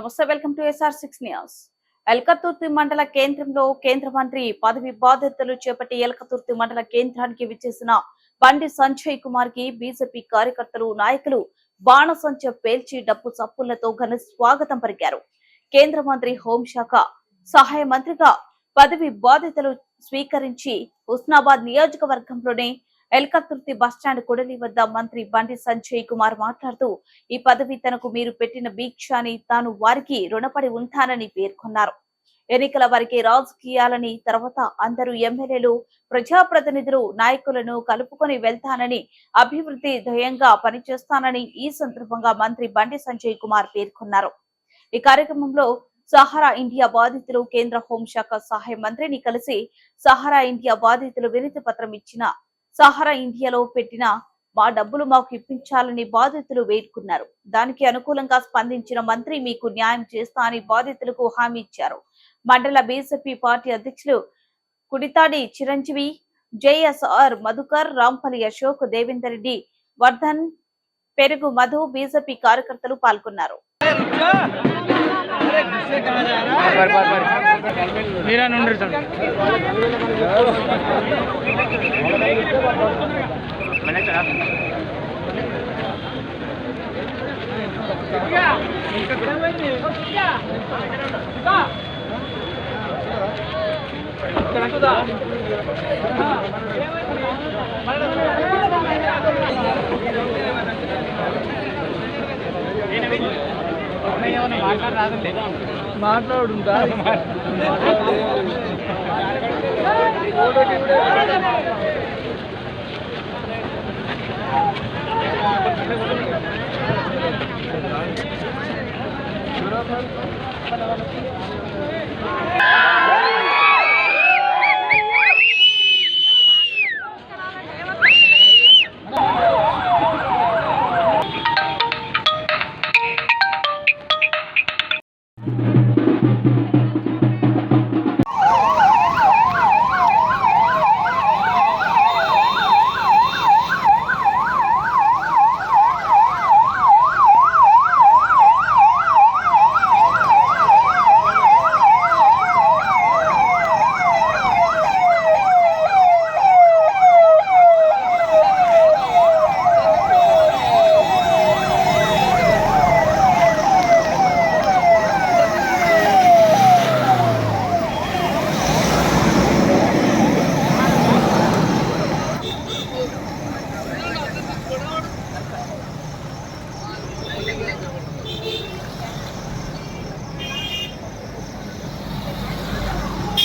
నమస్తే, welcome to SR6 news. Elkathurthi మండల కేంద్రంలో కేంద్ర మంత్రి పదవి బాధ్యతలు చేపట్టి ఎల్కతుర్తి మండల కేంద్రానికి విచ్చేసిన బండి సంజయ్ కుమార్ కి బీజేపీ కార్యకర్తలు, నాయకులు బాణసంచ పేల్చి డప్పు చప్పులతో ఘన స్వాగతం పలికారు. కేంద్ర మంత్రి హోంశాఖ సహాయ మంత్రిగా పదవి బాధ్యతలు స్వీకరించి హుస్నాబాద్ నియోజకవర్గంలోనే ఎల్కతుర్తి బస్టాండ్ కొడలి వద్ద మంత్రి బండి సంజయ్ కుమార్ మాట్లాడుతూ, ఈ పదవి తనకు మీరు పెట్టిన భిక్ష అని, తాను వారికి రుణపడి ఉంటానని పేర్కొన్నారు. ఎన్నికల వారికి రాజకీయాలని, తర్వాత అందరూ ఎమ్మెల్యేలు, ప్రజాప్రతినిధులు, నాయకులను కలుపుకొని వెళ్తానని, అభివృద్ధి ధ్యేయంగా పనిచేస్తానని ఈ సందర్భంగా మంత్రి బండి సంజయ్ కుమార్ పేర్కొన్నారు. ఈ కార్యక్రమంలో సహారా ఇండియా బాధితులు కేంద్ర హోంశాఖ సహాయ మంత్రిని కలిసి సహారా ఇండియా బాధితులు వినతి పత్రం ఇచ్చిన, సహారా ఇండియాలో పెట్టిన మా డబ్బులు మాకు ఇప్పించాలని బాధితులు వేడుకున్నారు. దానికి అనుకూలంగా స్పందించిన మంత్రి మీకు న్యాయం చేస్తా అని బాధితులకు హామీ ఇచ్చారు. మండల బీజేపీ పార్టీ అధ్యక్షులు కుడితాడి చిరంజీవి, JSR మధుకర్, రాంపల్లి అశోక్, దేవేందర్ రెడ్డి, వర్ధన్, పెరుగు మధు, బీజేపీ కార్యకర్తలు పాల్గొన్నారు. మాట్లాడుందా